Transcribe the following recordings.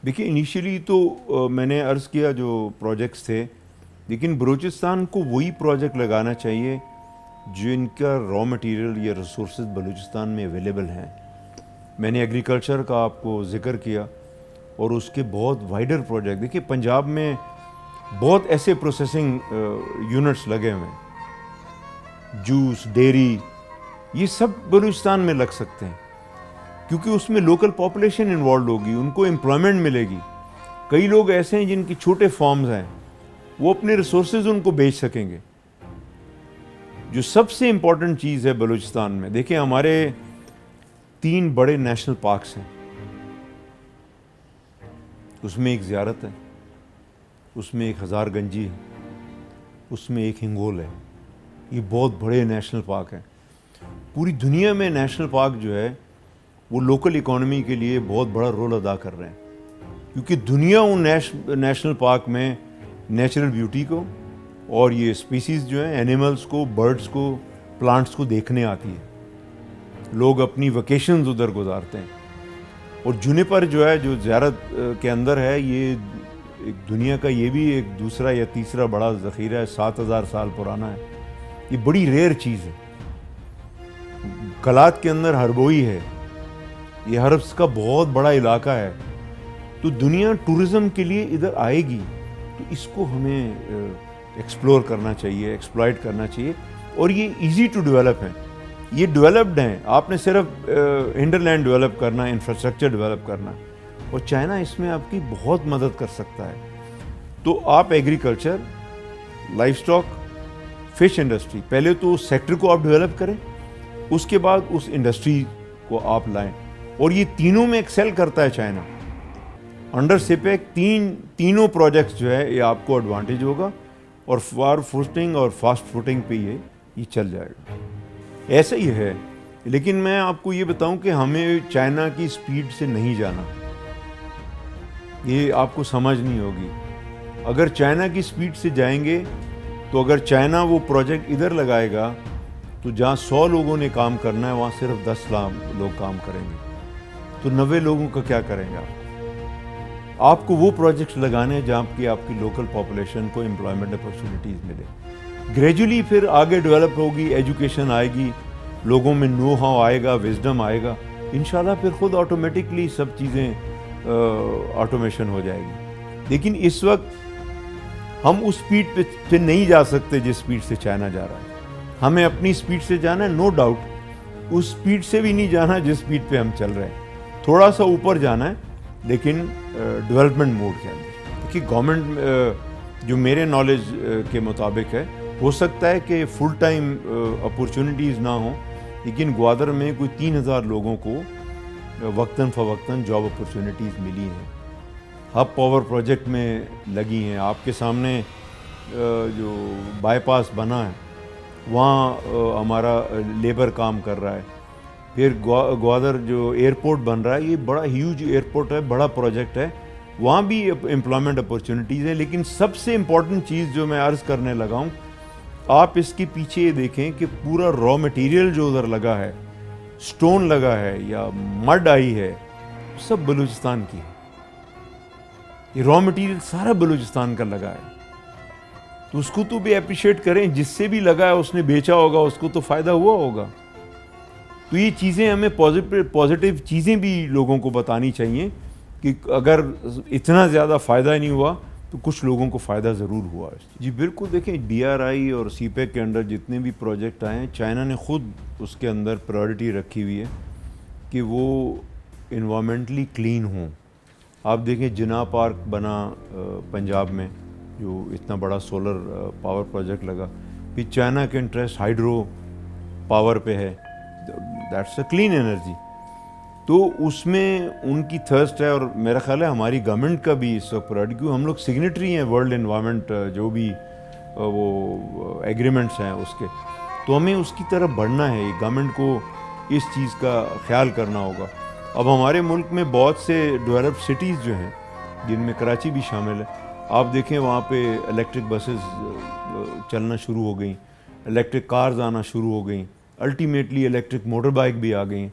دیکھیے انیشیلی تو میں نے عرض کیا جو پروجیکٹس تھے، لیکن بلوچستان کو وہی پروجیکٹ لگانا چاہیے جو ان کا را مٹیریل یا ریسورسز بلوچستان میں اویلیبل ہیں۔ میں نے ایگریکلچر کا آپ کو ذکر کیا اور اس کے بہت وائڈر پروجیکٹ، دیکھیے پنجاب میں بہت ایسے پروسیسنگ یونٹس لگے ہوئے ہیں، جوس، ڈیری، یہ سب بلوچستان میں لگ سکتے ہیں کیونکہ اس میں لوکل پاپولیشن انوالوڈ ہوگی، ان کو امپلائمنٹ ملے گی۔ کئی لوگ ایسے ہیں جن کی چھوٹے فارمز ہیں، وہ اپنے ریسورسز ان کو بیچ سکیں گے۔ جو سب سے امپورٹنٹ چیز ہے بلوچستان میں، دیکھیں ہمارے 3 بڑے نیشنل پارکس ہیں، اس میں ایک زیارت ہے، اس میں ایک ہزار گنجی ہے، اس میں ایک ہنگول ہے۔ یہ بہت بڑے نیشنل پارک ہیں۔ پوری دنیا میں نیشنل پارک جو ہے وہ لوکل اکانومی کے لیے بہت بڑا رول ادا کر رہے ہیں، کیونکہ دنیا ان نیشنل پارک میں نیچرل بیوٹی کو اور یہ اسپیسیز جو ہیں، اینیملز کو، برڈز کو، پلانٹس کو دیکھنے آتی ہے۔ لوگ اپنی ویکیشنز ادھر گزارتے ہیں۔ اور جونیپر جو ہے، جو زیارت کے اندر ہے، یہ ایک دنیا کا یہ بھی ایک دوسرا یا تیسرا بڑا ذخیرہ ہے، 7000 سال پرانا ہے۔ یہ بڑی ریئر چیز ہے۔ کلات کے اندر ہربوئی ہے، یہ ہربس کا بہت بڑا علاقہ ہے، تو دنیا ٹورزم کے لیے ادھر آئے گی، تو اس کو ہمیں ایکسپلور کرنا چاہیے، ایکسپلائٹ کرنا چاہیے۔ اور یہ ایزی ٹو ڈیولپ ہیں، یہ ڈیولپڈ ہیں، آپ نے صرف ہنڈرلینڈ ڈیولپ کرنا ہے، انفراسٹرکچر ڈیولپ کرنا ہے، اور چائنا اس میں آپ کی بہت مدد کر سکتا ہے۔ تو آپ agriculture, life stock, fish industry, پہلے تو اس سیکٹر کو آپ ڈیولپ کریں، اس کے بعد اس انڈسٹری کو آپ لائیں، اور یہ تینوں میں ایکسیل کرتا ہے چائنا۔ انڈر سیپیک تینوں پروجیکٹس جو ہے یہ آپ کو ایڈوانٹیج ہوگا، اور فار فوٹنگ اور فاسٹ فوٹنگ پہ یہ چل جائے گا۔ ایسا ہی ہے، لیکن میں آپ کو یہ بتاؤں کہ ہمیں چائنا کی سپیڈ سے نہیں جانا، یہ آپ کو سمجھ نہیں ہوگی۔ اگر چائنا کی سپیڈ سے جائیں گے تو اگر چائنا وہ پروجیکٹ ادھر لگائے گا تو جہاں 100 لوگوں نے کام کرنا ہے وہاں صرف 10 لوگ کام کریں گے، تو 90 لوگوں کا کیا کریں گے آپ کو وہ پروجیکٹس لگانے ہیں جہاں کی آپ کی لوکل پاپولیشن کو امپلائمنٹ اپرچونیٹیز ملے۔ گریجولی پھر آگے ڈیولپ ہوگی، ایجوکیشن آئے گی، لوگوں میں نو ہاؤ آئے گا، وزڈم آئے گا، انشاءاللہ پھر خود آٹومیٹکلی سب چیزیں آٹومیشن ہو جائے گی۔ لیکن اس وقت ہم اس سپیڈ پہ نہیں جا سکتے جس سپیڈ سے چائنا جا رہا ہے۔ ہمیں اپنی سپیڈ سے جانا ہے، نو ڈاؤٹ، اس سپیڈ سے بھی نہیں جانا جس سپیڈ پہ ہم چل رہے ہیں، تھوڑا سا اوپر جانا ہے، لیکن ڈیولپمنٹ موڈ کے اندر۔ دیکھیے گورنمنٹ جو میرے نالج کے مطابق ہے، ہو سکتا ہے کہ فل ٹائم اپورچونیٹیز نہ ہوں، لیکن گوادر میں کوئی 3000 لوگوں کو وقتاً فوقتاً جاب اپورچونیٹیز ملی ہیں، ہب پاور پروجیکٹ میں لگی ہیں۔ آپ کے سامنے جو بائی پاس بنا ہے وہاں ہمارا لیبر کام کر رہا ہے۔ پھر گوادر جو ایئرپورٹ بن رہا ہے، یہ بڑا ہیوج ایئرپورٹ ہے، بڑا پروجیکٹ ہے، وہاں بھی امپلائمنٹ اپورچونیٹیز ہیں۔ لیکن سب سے امپورٹنٹ چیز جو میں عرض کرنے لگا ہوں، آپ اس کے پیچھے یہ دیکھیں کہ پورا را مٹیریل جو ادھر لگا ہے، سٹون لگا ہے یا مڈ آئی ہے، سب بلوچستان کی ہے۔ یہ را مٹیریل سارا بلوچستان کا لگا ہے، تو اس کو تو بھی اپریشیٹ کریں، جس سے بھی لگا ہے اس نے بیچا ہوگا، اس کو تو فائدہ ہوا ہوگا۔ تو یہ چیزیں ہمیں پازیٹیو چیزیں بھی لوگوں کو بتانی چاہیے کہ اگر اتنا زیادہ فائدہ نہیں ہوا تو کچھ لوگوں کو فائدہ ضرور ہوا ہے۔ جی بالکل، دیکھیں ڈی آر آئی اور سی پیک کے انڈر جتنے بھی پروجیکٹ آئے ہیں، چائنا نے خود اس کے اندر پرائورٹی رکھی ہوئی ہے کہ وہ انوائرمنٹلی کلین ہوں۔ آپ دیکھیں جناح پارک بنا پنجاب میں، جو اتنا بڑا سولر پاور پروجیکٹ لگا، پھر چائنا کے انٹرسٹ ہائیڈرو پاور پہ ہے، دیٹس اے کلین انرجی۔ تو اس میں ان کی تھرسٹ ہے، اور میرا خیال ہے ہماری گورنمنٹ کا بھی اس وقت پرائورٹی، کیونکہ ہم لوگ سگنیٹری ہیں ورلڈ انوائرمنٹ جو بھی وہ ایگریمنٹس ہیں اس کے، تو ہمیں اس کی طرف بڑھنا ہے۔ گورنمنٹ کو اس چیز کا خیال کرنا ہوگا۔ اب ہمارے ملک میں بہت سے ڈیولپڈ سٹیز جو ہیں، جن میں کراچی بھی شامل ہے، آپ دیکھیں وہاں پہ الیکٹرک بسز چلنا شروع ہو گئیں، الیکٹرک کارز آنا شروع ہو گئیں، الٹیمیٹلی الیکٹرک موٹر بائک بھی آ گئی ہیں۔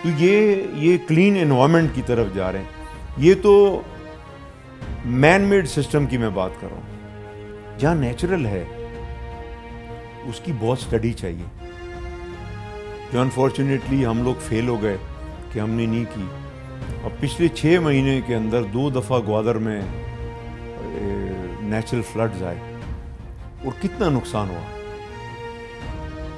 تو یہ کلین انوائرمنٹ کی طرف جا رہے ہیں۔ یہ تو مین میڈ سسٹم کی میں بات کر رہا ہوں. جہاں نیچرل ہے اس کی بہت اسٹڈی چاہیے, جو انفارچونیٹلی ہم لوگ فیل ہو گئے کہ ہم نے نہیں کی. اب پچھلے 6 مہینے کے اندر 2 دفعہ گوادر میں نیچرل فلڈز آئے اور کتنا نقصان ہوا.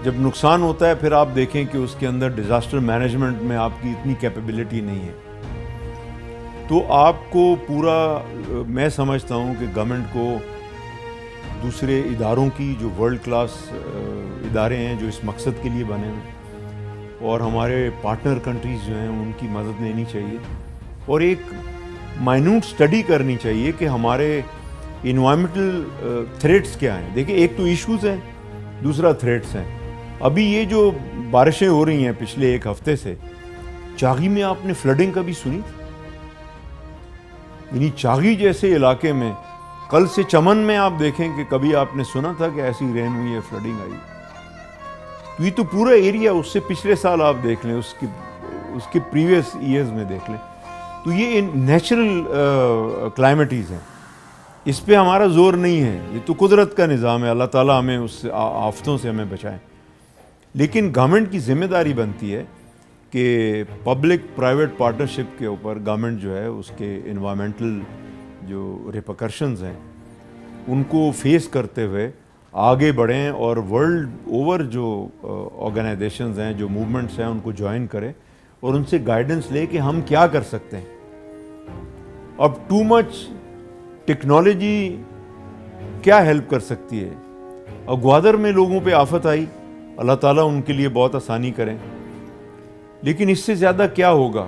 جب نقصان ہوتا ہے پھر آپ دیکھیں کہ اس کے اندر ڈیزاسٹر مینجمنٹ میں آپ کی اتنی کیپیبلٹی نہیں ہے. تو آپ کو پورا, میں سمجھتا ہوں کہ گورنمنٹ کو دوسرے اداروں کی, جو ورلڈ کلاس ادارے ہیں جو اس مقصد کے لیے بنے ہوئے, اور ہمارے پارٹنر کنٹریز جو ہیں ان کی مدد لینی چاہیے, اور ایک مائنوٹ اسٹڈی کرنی چاہیے کہ ہمارے انوائرمنٹل تھریٹس کیا ہیں. دیکھیں, ایک تو ایشوز ہیں, دوسرا تھریٹس ہیں. ابھی یہ جو بارشیں ہو رہی ہیں پچھلے 1 ہفتے سے, چاغی میں آپ نے فلڈنگ کبھی سنی تھی؟ یعنی چاغی جیسے علاقے میں, کل سے چمن میں آپ دیکھیں کہ کبھی آپ نے سنا تھا کہ ایسی رین ہوئی ہے, فلڈنگ آئی. تو یہ تو پورا ایریا, اس سے پچھلے سال آپ دیکھ لیں, اس کے پریویس ایئرز میں دیکھ لیں, تو یہ نیچرل کلائمیٹیز ہیں. اس پہ ہمارا زور نہیں ہے, یہ تو قدرت کا نظام ہے. اللہ تعالیٰ ہمیں اس آفتوں سے ہمیں بچائیں. لیکن گورنمنٹ کی ذمہ داری بنتی ہے کہ پبلک پرائیویٹ پارٹنرشپ کے اوپر گورنمنٹ جو ہے اس کے انوائرمنٹل جو ریپرکشنز ہیں ان کو فیس کرتے ہوئے آگے بڑھیں, اور ورلڈ اوور جو آرگنائزیشنز ہیں, جو موومنٹس ہیں, ان کو جوائن کریں اور ان سے گائیڈنس لے کہ ہم کیا کر سکتے ہیں. اب ٹو مچ ٹیکنالوجی کیا ہیلپ کر سکتی ہے؟ اب گوادر میں لوگوں پہ آفت آئی, اللہ تعالیٰ ان کے لیے بہت آسانی کریں, لیکن اس سے زیادہ کیا ہوگا؟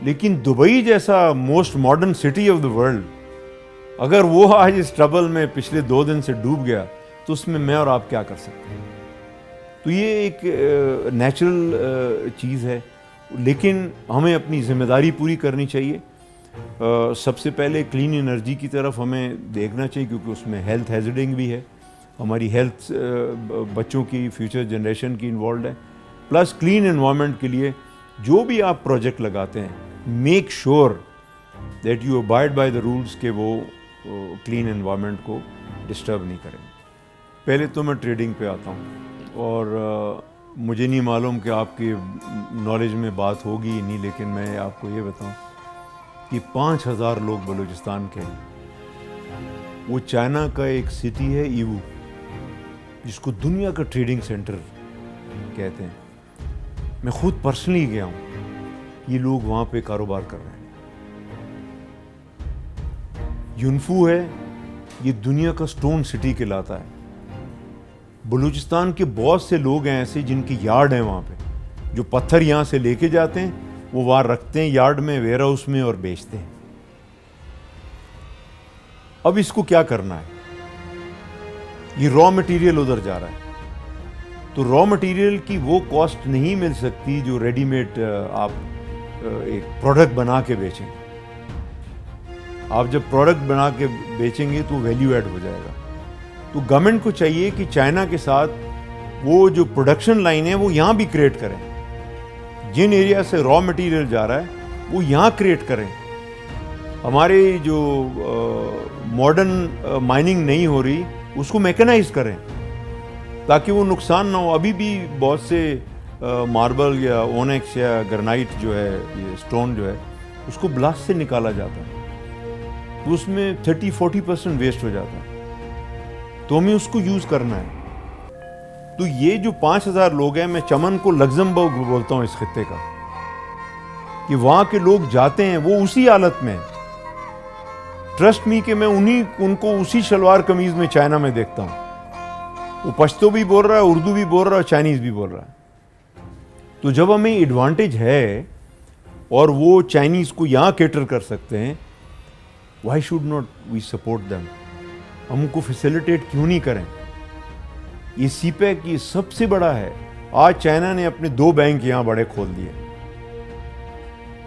لیکن دبئی جیسا most modern city of the world, اگر وہ آج اس ٹربل میں پچھلے 2 دن سے ڈوب گیا تو اس میں اور آپ کیا کر سکتے ہیں؟ تو یہ ایک نیچرل چیز ہے, لیکن ہمیں اپنی ذمہ داری پوری کرنی چاہیے. سب سے پہلے کلین انرجی کی طرف ہمیں دیکھنا چاہیے, کیونکہ اس میں ہیلتھ ہیزارڈنگ بھی ہے, ہماری ہیلتھ بچوں کی, فیوچر جنریشن کی انوالوڈ ہے. پلس کلین انوائرمنٹ کے لیے جو بھی آپ پروجیکٹ لگاتے ہیں, make sure that you abide by the rules کہ وہ کلین انوائرمنٹ کو ڈسٹرب نہیں کریں. پہلے تو میں ٹریڈنگ پہ آتا ہوں, اور مجھے نہیں معلوم کہ آپ کی نالج میں بات ہوگی نہیں, لیکن میں آپ کو یہ بتاؤں کہ 5000 لوگ بلوچستان کے ہیں. وہ چائنا کا ایک سٹی ہے ایوو, جس کو دنیا کا ٹریڈنگ سینٹر کہتے ہیں. میں خود پرسنلی گیا ہوں, یہ لوگ وہاں پہ کاروبار کر رہے ہیں. یونفو ہے, یہ دنیا کا سٹون سٹی کہلاتا ہے. بلوچستان کے بہت سے لوگ ہیں ایسے جن کی یارڈ ہیں وہاں پہ, جو پتھر یہاں سے لے کے جاتے ہیں, وہ وہاں رکھتے ہیں یارڈ میں, ویئر ہاؤس میں, اور بیچتے ہیں. اب اس کو کیا کرنا ہے؟ یہ را مٹیریل ادھر جا رہا ہے, تو را مٹیریل کی وہ کاسٹ نہیں مل سکتی جو ریڈی میڈ آپ ایک پروڈکٹ بنا کے بیچیں. آپ جب پروڈکٹ بنا کے بیچیں گے تو ویلیو ایڈ ہو جائے گا. تو گورنمنٹ کو چاہیے کہ چائنا کے ساتھ وہ جو پروڈکشن لائن ہے وہ یہاں بھی کریٹ کریں. جن ایریا سے را مٹیریل جا رہا ہے وہ یہاں کریٹ کریں. ہمارے جو ماڈرن مائننگ نہیں ہو رہی اس کو میکنائز کریں تاکہ وہ نقصان نہ ہو. ابھی بھی بہت سے ماربل یا اونیکس یا گرنائٹ جو ہے, یہ سٹون جو ہے, اس کو بلاسٹ سے نکالا جاتا ہے, تو اس میں 30-40% ویسٹ ہو جاتا ہے. تو ہمیں اس کو یوز کرنا ہے. تو یہ جو 5000 لوگ ہیں, میں چمن کو لگزمبرگ بولتا ہوں اس خطے کا, کہ وہاں کے لوگ جاتے ہیں وہ اسی حالت میں. ٹرسٹ می کہ میں ان کو اسی شلوار قمیض میں چائنا میں دیکھتا ہوں. وہ پشتو بھی بول رہا ہے, اردو بھی بول رہا ہے, چائنیز بھی بول رہا ہے. تو جب ہمیں ایڈوانٹیج ہے اور وہ چائنیز کو یہاں کیٹر کر سکتے ہیں, why should not we support them? ہم کو فیسیلیٹیٹ کیوں نہیں کریں؟ یہ سی پیک یہ سب سے بڑا ہے. آج چائنا نے اپنے 2 بینک یہاں بڑے کھول دیے,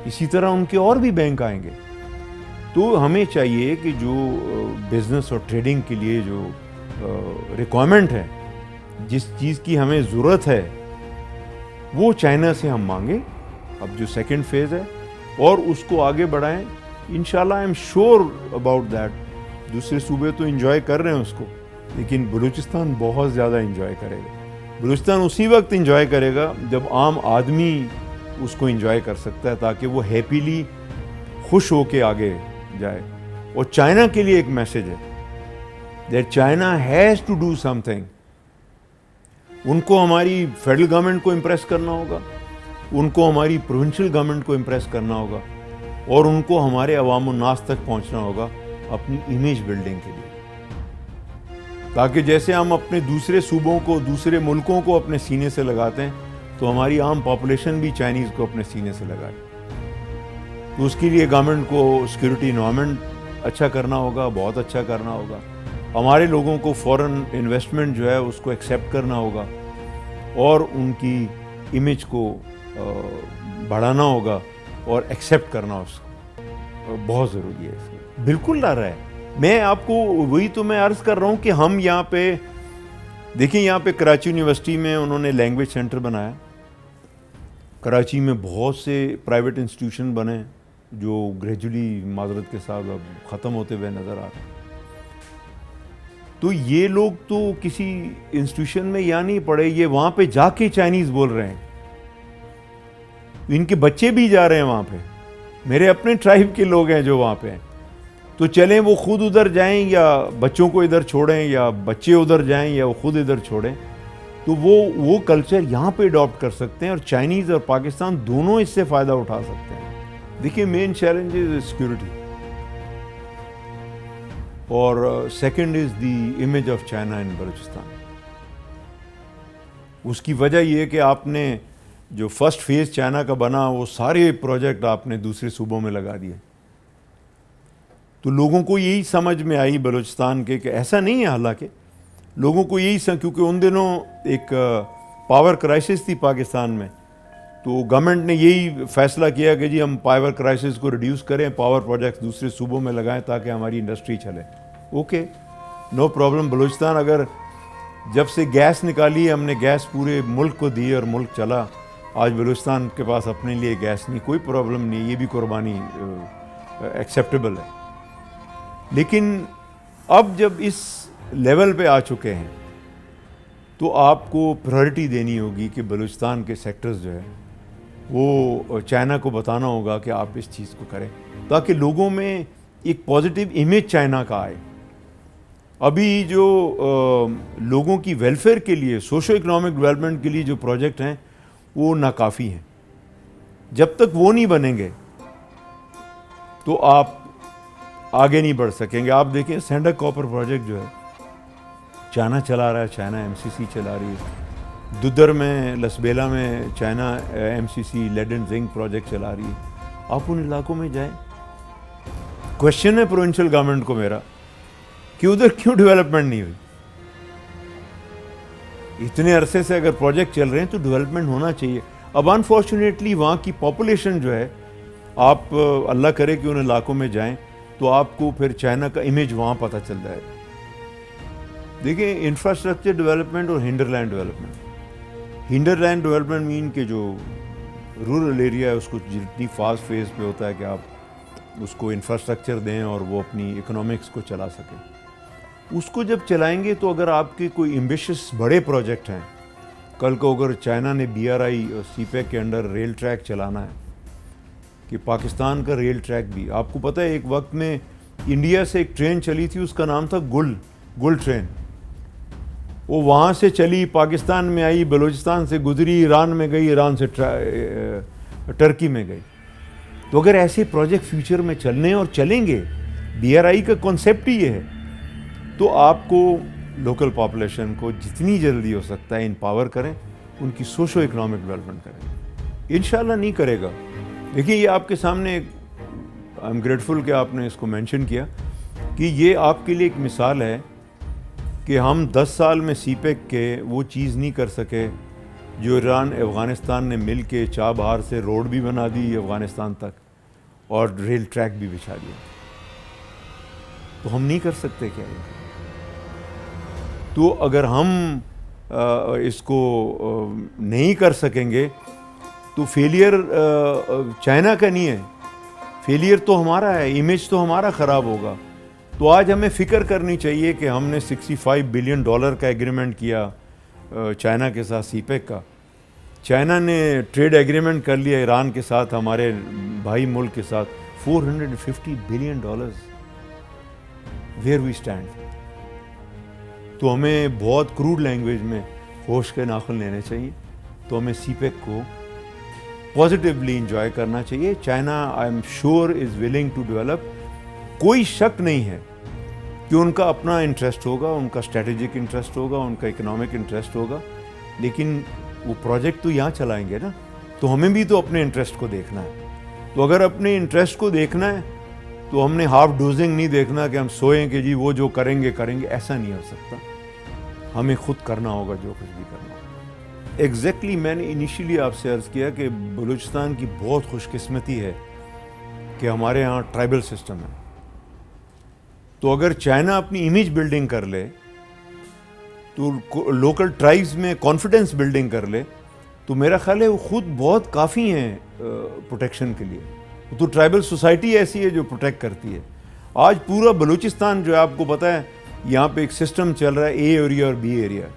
اسی طرح ان کے اور بھی بینک آئیں گے. تو ہمیں چاہیے کہ جو بزنس اور ٹریڈنگ کے لیے جو ریکوائرمنٹ ہے, جس چیز کی ہمیں ضرورت ہے, وہ چائنا سے ہم مانگیں. اب جو سیکنڈ فیز ہے, اور اس کو آگے بڑھائیں. انشاءاللہ آئی ایم شیور اباؤٹ دیٹ. دوسرے صوبے تو انجوائے کر رہے ہیں اس کو, لیکن بلوچستان بہت زیادہ انجوائے کرے گا. بلوچستان اسی وقت انجوائے کرے گا جب عام آدمی اس کو انجوائے کر سکتا ہے, تاکہ وہ ہیپیلی خوش ہو کے آگے جائے. اور چائنا کے لیے ایک میسج ہے that China has to do something. ان کو ہماری فیڈرل گورنمنٹ کو امپریس کرنا ہوگا, ان کو ہماری پروونشل گورنمنٹ کو امپریس کرنا ہوگا, اور ان کو ہمارے عوام الناس تک پہنچنا ہوگا اپنی امیج بلڈنگ کے لیے, تاکہ جیسے ہم اپنے دوسرے صوبوں کو, دوسرے ملکوں کو اپنے سینے سے لگاتے ہیں, تو ہماری عام پاپولیشن بھی چائنیز کو اپنے سینے سے لگائے. تو اس کے لیے گورنمنٹ کو سیکورٹی انوائرمنٹ اچھا کرنا ہوگا, بہت اچھا کرنا ہوگا. ہمارے لوگوں کو فورن انویسٹمنٹ جو ہے اس کو ایکسیپٹ کرنا ہوگا, اور ان کی امیج کو بڑھانا ہوگا اور ایکسیپٹ کرنا اس کو بہت ضروری ہے. اس میں بالکل لا رہا ہے. میں آپ کو وہی تو میں عرض کر رہا ہوں کہ ہم یہاں پہ دیکھیں, یہاں پہ کراچی یونیورسٹی میں انہوں نے لینگویج سینٹر بنایا. کراچی میں بہت سے پرائیویٹ انسٹیٹیوشن بنے جو گریجولی معذرت کے ساتھ اب ختم ہوتے ہوئے نظر آ رہے ہیں. تو یہ لوگ تو کسی انسٹیٹیوشن میں یا نہیں پڑھے, یہ وہاں پہ جا کے چائنیز بول رہے ہیں. ان کے بچے بھی جا رہے ہیں وہاں پہ, میرے اپنے ٹرائب کے لوگ ہیں جو وہاں پہ ہیں. تو چلیں وہ خود ادھر جائیں یا بچوں کو ادھر چھوڑیں, یا بچے ادھر جائیں یا وہ خود ادھر چھوڑیں, تو وہ کلچر یہاں پہ اڈاپٹ کر سکتے ہیں, اور چائنیز اور پاکستان دونوں اس سے فائدہ اٹھا سکتے ہیں. دیکھیے مین چیلنج از سیکورٹی, اور second is the image of China in Balochistan. اس کی وجہ یہ ہے کہ آپ نے جو فرسٹ فیز چائنا کا بنا وہ سارے پروجیکٹ آپ نے دوسرے صوبوں میں لگا دیے. تو لوگوں کو یہی سمجھ میں آئی بلوچستان کے کہ ایسا نہیں ہے. حالانکہ لوگوں کو یہی کیونکہ ان دنوں ایک پاور کرائسس تھی پاکستان میں, تو گورنمنٹ نے یہی فیصلہ کیا کہ جی ہم پاور کرائسس کو ریڈیوس کریں, پاور پروجیکٹس دوسرے صوبوں میں لگائیں تاکہ ہماری انڈسٹری چلے. Okay, no problem. بلوچستان اگر جب سے گیس نکالی, ہم نے گیس پورے ملک کو دی اور ملک چلا. آج بلوچستان کے پاس اپنے لیے گیس نہیں, کوئی پرابلم نہیں, یہ بھی قربانی ایکسیپٹیبل ہے. لیکن اب جب اس لیول پہ آ چکے ہیں تو آپ کو پرائرٹی دینی ہوگی کہ بلوچستان کے سیکٹرز جو ہے وہ چائنا کو بتانا ہوگا کہ آپ اس چیز کو کریں, تاکہ لوگوں میں ایک پازیٹیو امیج چائنا کا آئے. ابھی جو لوگوں کی ویلفیئر کے لیے, سوشو اکنامک ڈیولپمنٹ کے لیے جو پروجیکٹ ہیں وہ ناکافی ہیں. جب تک وہ نہیں بنیں گے تو آپ آگے نہیں بڑھ سکیں گے. آپ دیکھیں سینڈک کاپر پروجیکٹ جو ہے چائنا چلا رہا ہے, چائنا ایم سی سی چلا رہی ہے. ددر میں, لسبیلا میں China M C C lead and zinc project چلا رہی ہے. آپ ان علاقوں میں جائیں. کوشچن ہے پروونشل گورنمنٹ کو میرا کہ ادھر کیوں ڈیولپمنٹ نہیں ہوئی. اتنے عرصے سے اگر پروجیکٹ چل رہے ہیں تو ڈیولپمنٹ ہونا چاہیے. اب انفارچونیٹلی وہاں کی پاپولیشن جو ہے, آپ اللہ کرے کہ ان علاقوں میں جائیں تو آپ کو پھر چائنا کا امیج وہاں پتہ چل جائے. دیکھیں انفراسٹرکچر ڈیولپمنٹ اور hinterland development. Hinterland development مین کہ جو رورل ایریا ہے اس کو جتنی فاسٹ فیز پہ ہوتا ہے کہ آپ اس کو انفراسٹرکچر دیں اور وہ اپنی اکنامکس کو چلا سکیں. اس کو جب چلائیں گے تو اگر آپ کے کوئی ایمبیشس بڑے پروجیکٹ ہیں, کل کو اگر چائنا نے بی آر آئی اور سی پیک کے انڈر ریل ٹریک چلانا ہے, کہ پاکستان کا ریل ٹریک بھی, آپ کو پتہ ہے ایک وقت میں انڈیا سے ایک ٹرین چلی تھی, اس کا نام تھا گل ٹرین. وہ وہاں سے چلی, پاکستان میں آئی, بلوچستان سے گزری, ایران میں گئی, ایران سے ٹرکی میں گئی. تو اگر ایسے پروجیکٹ فیوچر میں چلنے ہیں اور چلیں گے, بی آر آئی کا کانسیپٹ ہی یہ ہے, تو آپ کو لوکل پاپولیشن کو جتنی جلدی ہو سکتا ہے امپاور کریں, ان کی سوشو اکنامک ڈیولپمنٹ کریں. انشاءاللہ نہیں کرے گا. دیکھیے یہ آپ کے سامنے, آئی ایم گریٹفل کہ آپ نے اس کو مینشن کیا, کہ یہ آپ کے لیے ایک مثال ہے کہ ہم 10 سال میں سی پیک کے وہ چیز نہیں کر سکے جو ایران افغانستان نے مل کے چابہار سے روڈ بھی بنا دی افغانستان تک اور ریل ٹریک بھی بچھا دیا. تو ہم نہیں کر سکتے کیا یہ؟ تو اگر ہم اس کو نہیں کر سکیں گے تو فیلئر چائنا کا نہیں ہے, فیلئر تو ہمارا ہے, امیج تو ہمارا خراب ہوگا. تو آج ہمیں فکر کرنی چاہیے کہ ہم نے $65 بلین کا ایگریمنٹ کیا چائنا کے ساتھ, سی پیک کا. چائنا نے ٹریڈ ایگریمنٹ کر لیا ایران کے ساتھ, ہمارے بھائی ملک کے ساتھ, $450 بلین. Where we stand. تو ہمیں بہت کروڈ لینگویج میں ہوش کے ناخن لینے چاہیے. تو ہمیں سی پیک کو پازیٹیولی انجوائے کرنا چاہیے. China I am sure is willing to develop. کوئی شک نہیں ہے کہ ان کا اپنا انٹرسٹ ہوگا, ان کا اسٹریٹجک انٹرسٹ ہوگا, ان کا اکنامک انٹرسٹ ہوگا, لیکن وہ پروجیکٹ تو یہاں چلائیں گے نا. تو ہمیں بھی تو اپنے انٹرسٹ کو دیکھنا ہے. تو اگر اپنے انٹرسٹ کو دیکھنا ہے تو ہم نے ہاف ڈوزنگ نہیں دیکھنا کہ ہم سوئیں کہ جی وہ جو کریں گے. ایسا نہیں ہو سکتا. ہمیں خود کرنا ہوگا جو کچھ بھی کرنا ہوگا. ایگزیکٹلی میں نے انیشیلی آپ سے عرض کیا کہ بلوچستان کی بہت خوش قسمتی ہے کہ ہمارے ہاں ٹرائبل سسٹم ہے. تو اگر چائنا اپنی امیج بلڈنگ کر لے, تو لوکل ٹرائبز میں کانفیڈنس بلڈنگ کر لے, تو میرا خیال ہے وہ خود بہت کافی ہیں پروٹیکشن کے لیے. تو ٹرائبل سوسائٹی ایسی ہے جو پروٹیکٹ کرتی ہے. آج پورا بلوچستان جو ہے آپ کو پتہ ہے, یہاں پہ ایک سسٹم چل رہا ہے اے ایریا اور بی ایریا.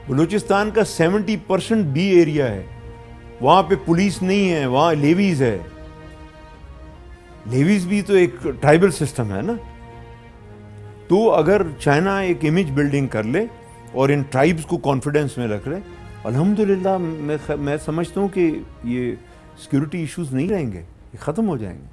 بلوچستان کا 70% بی ایریا ہے. وہاں پہ پولیس نہیں ہے, وہاں لیویز ہے. لیویز بھی تو ایک ٹرائبل سسٹم ہے نا. تو اگر چائنا ایک امیج بلڈنگ کر لے اور ان ٹرائبز کو کانفیڈنس میں رکھ لے, الحمدللہ میں سمجھتا ہوں کہ یہ سیکیورٹی ایشوز نہیں رہیں گے, یہ ختم ہو جائیں گے.